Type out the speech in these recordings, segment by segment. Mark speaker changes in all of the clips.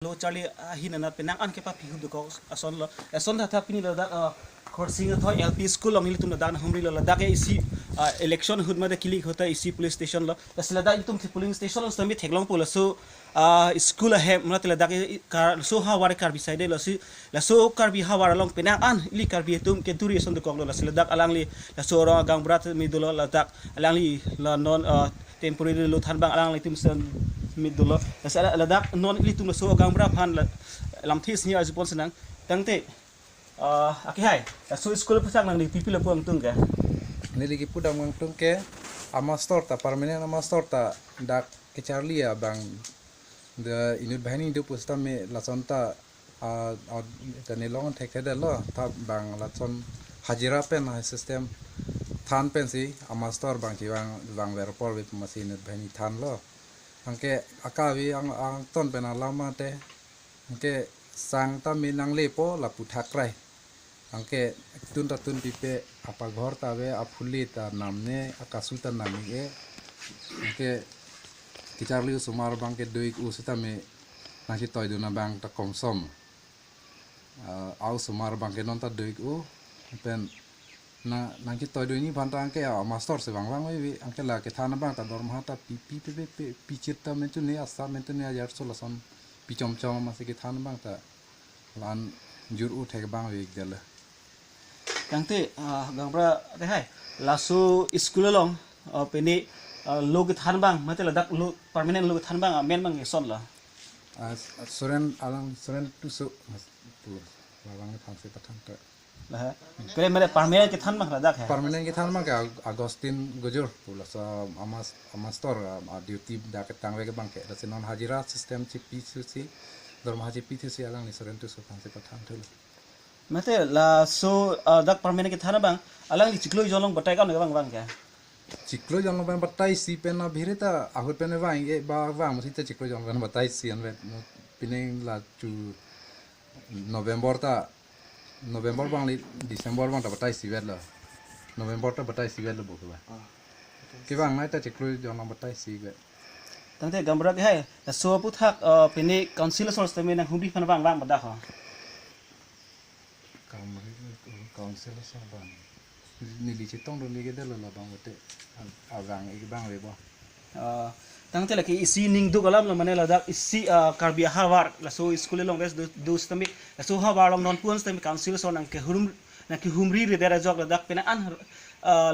Speaker 1: Lo Charlie hinanat penang an kepa pihu ko ason da thak pini da Khorsim Athoi LP school long nilitum da na humri lo da ke isi election hud ma da kilik hota isi police station lo asla da itum police station lo sami theklong pula so school he mna tela da ke so ha war kar bi side lo si la so kar bi ha war long penang an ili kar bi tum ke turi son de kong lo la sila dak alang li la so ro gang brat mi do lo la dak alang li la non temporary lo than bang alang li tum sen mid dulu, saya ledak non itu tuh so gang berapa han lam tis ni aja pun senang, tangte, hai, so sekolah pasang nang di pipi lampu ang tung ke,
Speaker 2: ni lagi pudang ang tung ke, amastor ta, permanen amastor ta, dak kecarli ya bang, the inut bahani itu pusta me lasonta, dan nilongan tekada lo, ta bang lason hajira pen sistem, than pen si, amastor bang bang verpor itu masih inut bahani than lo. Angke akawi ang ton pena lama te angke sang ta minang lepo la puthakrai angke tun pipe apa ghor ta ve afuli ta namne akasuta nami e angke kicarli sumar bangke doik usita me nasi toy duna bang ta komsom au sumar bangke non ta doik u pen na nangki toy do ini banta angke master se bang wi angke la ke thana bang ta dorma ta pi chirta mentu ne asa mentu ne ajar solason pi chom masih ke thana bang ta lan jur u thek bang wi gela
Speaker 1: tangte gang bra de hai lasu school long peni lo ke than bang mate la dak lo permanent lo ke than bang men bang son la
Speaker 2: soren tu so bang thang se pathan ta
Speaker 1: lah kale mere permanent ke than bang la dak hai
Speaker 2: permanent ke than bang ke agustin gojur pula sa amastor duty da ke tang ke bang ke da non hajira system chipi si dorma haji pi si alang ni soren tu so thang se pathan tu
Speaker 1: mate la so dak permanent ke than bang alang li chiklo jolong batai ka bang bang ke
Speaker 2: chiklo jolong bang batai si pena bhirita ahut pena bang e bang musi ta chiklo jolong bang batai si an pineng la chu November bang li December bang ta batai si la November ta batai si la buku ba ke bang nai ta chiklo jolong batai si be
Speaker 1: tangte gambra ke hai so puthak peni council source te menang humbi fan bang badak ha
Speaker 2: council sa bang ni li chitong do li ke de la bang bote abang e bang we bo
Speaker 1: tangte la ki isi ning du galam la mane la dak isi Karbi hawar la so school long res dos tami la so hawar long non puans tami council so nang ke humri re dera jog la dak pena an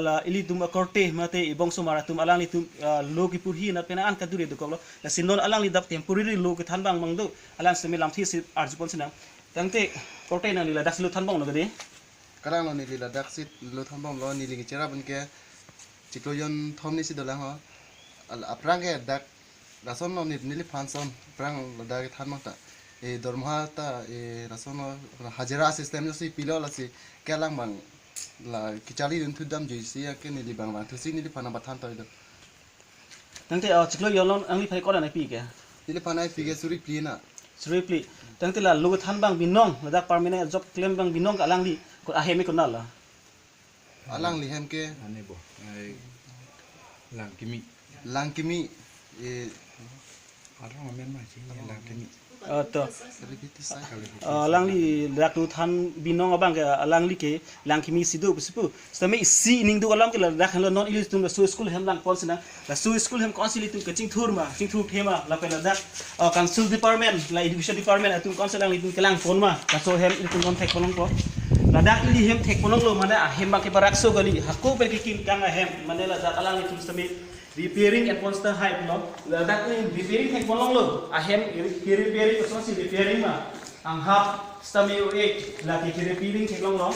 Speaker 1: la ili tum korte mate ibong so mara tum alang li tum lo ki purhi na pena an ka dure du ko la sinon alang li dak temporary lo ke than bang mang do alang semi lam thi si arjupon sinang tangte korte na li la dak lu than bang lo gade
Speaker 3: karang lo ni li la dak sit lo than bang lo ni li chera bun ke chikloyon thom ni si dolang ho aprang ke dak rason no nili fanson prang dak than mata e dorma ta e rason no hajira system si pilo la si kelang bang la kichali dun thudam jisi ke nili bang bang thusi nili phana bathan ta
Speaker 1: tangte chiklo yolon angli phai ko na pi ke
Speaker 3: nili phana pi ke suri pli na
Speaker 1: suri pli tangte la lu than bang binong la dak permanent job claim bang binong ka alang li ko ahemi ko na la
Speaker 3: alang li hem ke
Speaker 2: ane bo
Speaker 3: langkimi e
Speaker 2: arang men ma chi lang kimi
Speaker 1: to
Speaker 3: repeti sai
Speaker 1: alang li dak lu than binong abang ke alang li ke lang kimi sidu pusipu stame isi ning du alam ke la dak lo non ilis tum la so school hem lang pon sina la so school hem council tum ke ching thur thema la pe la dak council department la education department atum council lang li tum ke lang pon ma la so hem itum kon thek ponong ko la dak li hem thek ponong lo mane a hem ba ke barak so gali hakko pe ke kin kang hem mane la dak alang li tum stame repairing and constant hype lo la dak ni repairing thek ponong lo a hem repairing so si repairing ma ang hap stame o ek la ke repairing thek long lo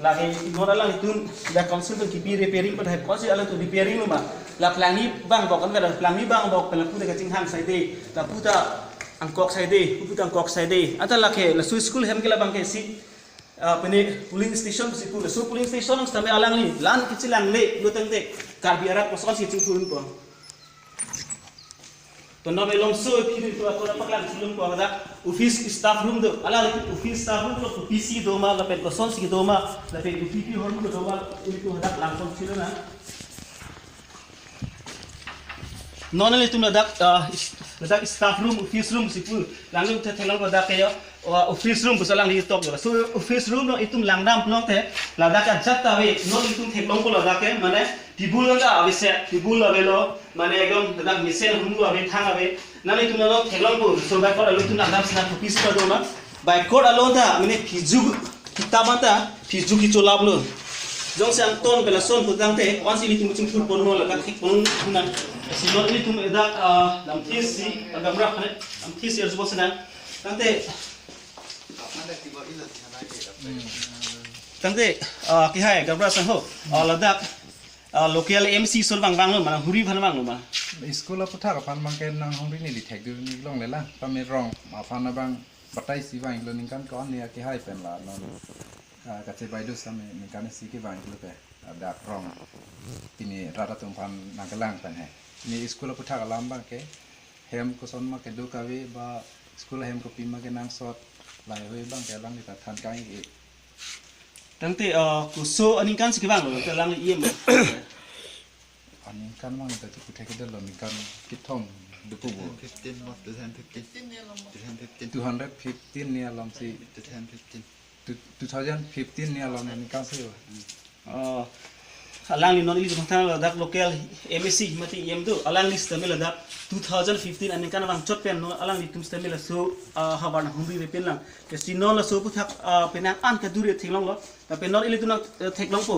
Speaker 1: la ke non alang itun la council to ki repairing pa hai council alang to repairing lo ma la plangi bang bok kan ga plangi bang bok pela pu de ching hang sai de la puta angkok sai de puta angkok sai de ata la ke la school hem ke la bang ke si pene polling station si pu so polling station stame alang ni lan kichilang le lo tang de Karbi arak posol si ching turun ko to no belong so phiri to akora paklan chulum ko ada office staff room do ala office staff room to PC do ma la pen ko son si do ma la pen UPP hor do ma ini to hadak langsung chilo na non le tum la dak ladak staff room office room sipu langlim te thelang ladak kayo office room busa lang li top jola so office room no itum langdam plong te ladak ka jatta we no itum theklong ko ladak ke mane tibul nga avise tibul avelo mane ekdom ladak misen humu ave thang ave nali itum no theklong ko so ba ko alu itum langdam sna office ka do na by court alone ta mane fiju kitabata fiju ki cholablo jong sang ton pela son putang te once ini tum ching pon no ladak thik pon na sinot ini tum edak lam thisi agamra khane lam thisi erzo bosna tante tante ki hai gamra sang ho ladak local MC sol bang bang lo mana huri bhan bang lo ma
Speaker 2: school apa thak pan bang ken nang hong ni li thek du ni long le la pa me rong ma fan bang batai si bang lo ning kan kon ni ki hai pen la non ka che bai du sam ni kan si ki bang lo pe da rong ini rata tum pan nang kelang pen hai ni school apa thak alam bang ke hem ko son ma ke du ka we ba school hem ko pi ma ke nang sot lai we bang ke lang ni ta than kai e
Speaker 1: tante ku so aning kan si bang lo te lang iem
Speaker 2: aning kan mang ta ku thek del lo ni kan kitong du pu bo
Speaker 3: 15 not 215
Speaker 2: ni alam si 2015 ni alam ni kan se
Speaker 1: alang ni non ili thang ladak local MSC mati iem tu alang list me ladak 2015 aning kan bang chot pen no alang ni tum stem la so haban humbi be pen lang ke sinon la so pu thak penang an ka dure thinglong lo ta pen non ili tu na theklong po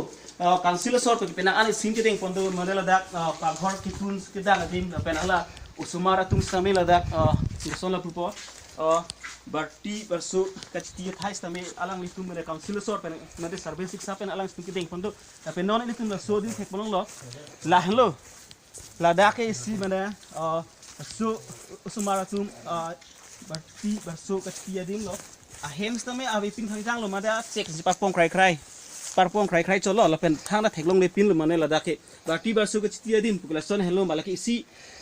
Speaker 1: council sor pe penang an sin ke ding pon do model ladak ka ghor ki tun ke dang dim pen ala usumara tum stem ladak son la pu berti bersu kecil thai stame alang litum mere council sor pen nade survey siksa pen alang stum kideng pondo tapi non litum la so din thek bolong lo la hello la da ke si mana bersu usumara tum berti bersu kecil ding lo ahem stame avi pin thang jang lo mada cek si parpong krai krai cholo la pen thang na theklong le pin lo mane la da ke berti bersu kecil din pukula son hello malaki si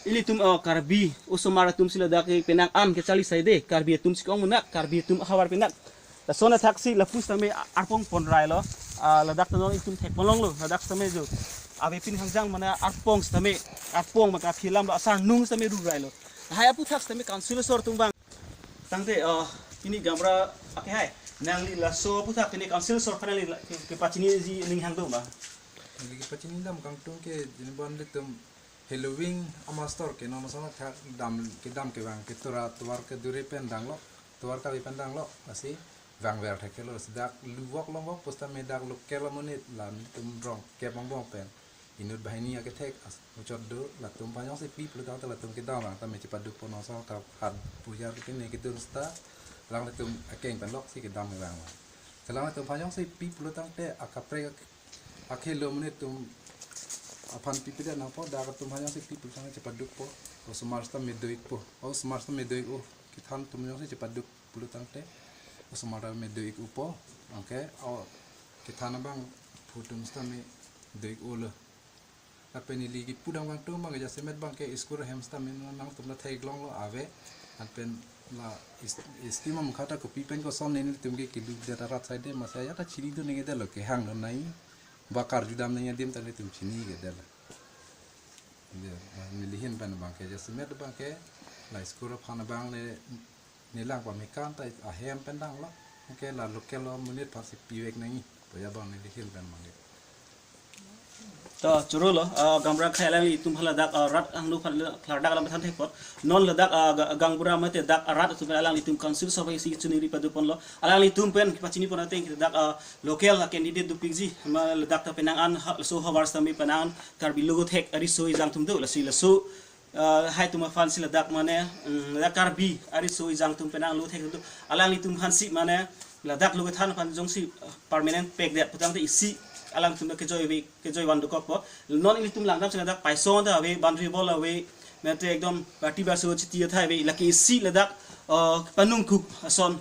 Speaker 1: ili tum karbi usumara tum sila dake penang an ke chali saide karbi tum sikong munak karbi tum hawar penak la sona taxi la pus tame arpong pon rai lo la dak no itum thek molong lo la dak tame jo ave pin hangjang mana arpong tame arpong maka philam lo asar nung tame ru rai lo hai apu thak tame council sor tum bang tangte ini gamra ake hai nang li la so apu thak ini council sor panali ke pachini ji ning hang do ba
Speaker 2: lagi pachini dam kang tung ke jinban le tum Halloween amastor ke nama sana thak dam ke bang ke tuar ke duri pendang lo tuar kali pendang lo masih bang ber thak lo sedak luwak lo posta medak lo ke lo menit lan tum rong ke bang pen inut bahini ke thek ucot do la tum panjang si pi plu ta la tum ke dam ta me cepat du pono sa ta had pujar ke ne ke tum sta lang la tum akeng pen lok si ke dam bang selang tum panjang si pi plu ta te akapre akhelo menit tum apan pipi dan apa dah ketum hanya si pipi sangat cepat duk po o semarsta medoik po o semarsta medoik kita han tum hanya cepat duk puluh tangte o semarsta medoik upo oke o kita nabang putum sta me doik olo apa ni lagi pudang bang tu bang aja semet bang ke iskur hamsta me nang tum la thai glong lo ave apen la istima mkhata ko pipen ko son ne tum ke kidu darat side masaya ta chiri tu ne lo ke hang nai bakar judam nanya dim tadi tum sini ke dala dia milihin ban bang ke jasmet bang ke la skura phana bang le nilang pa mekan ta ahem pendang lo ke la lokel lo menit pasi piwek nai boya bang milihin ban bang
Speaker 1: to churu lo gamra khaila li tum phala dak rat ang lu phala dak lam than thekot non la dak gangbura mate dak rat tum alang li tum council sabai si chuni ri padupon lo alang li tum pen pachini pon ateng dak local candidate du pigji ma la dak ta penang an so hawars tami penang karbi logo thek ari so izang tum do la si la so hai tum fan si la dak mane la karbi ari so izang tum penang lu thek du alang li tum hansi mane la dak lu than pan jong si permanent pek det putang te isi alang tum ke joy wan do kok po non ini tum lang dam sing dak paison da we boundary ball we mate ekdom party baso chiti thai we laki si la dak panung khuk son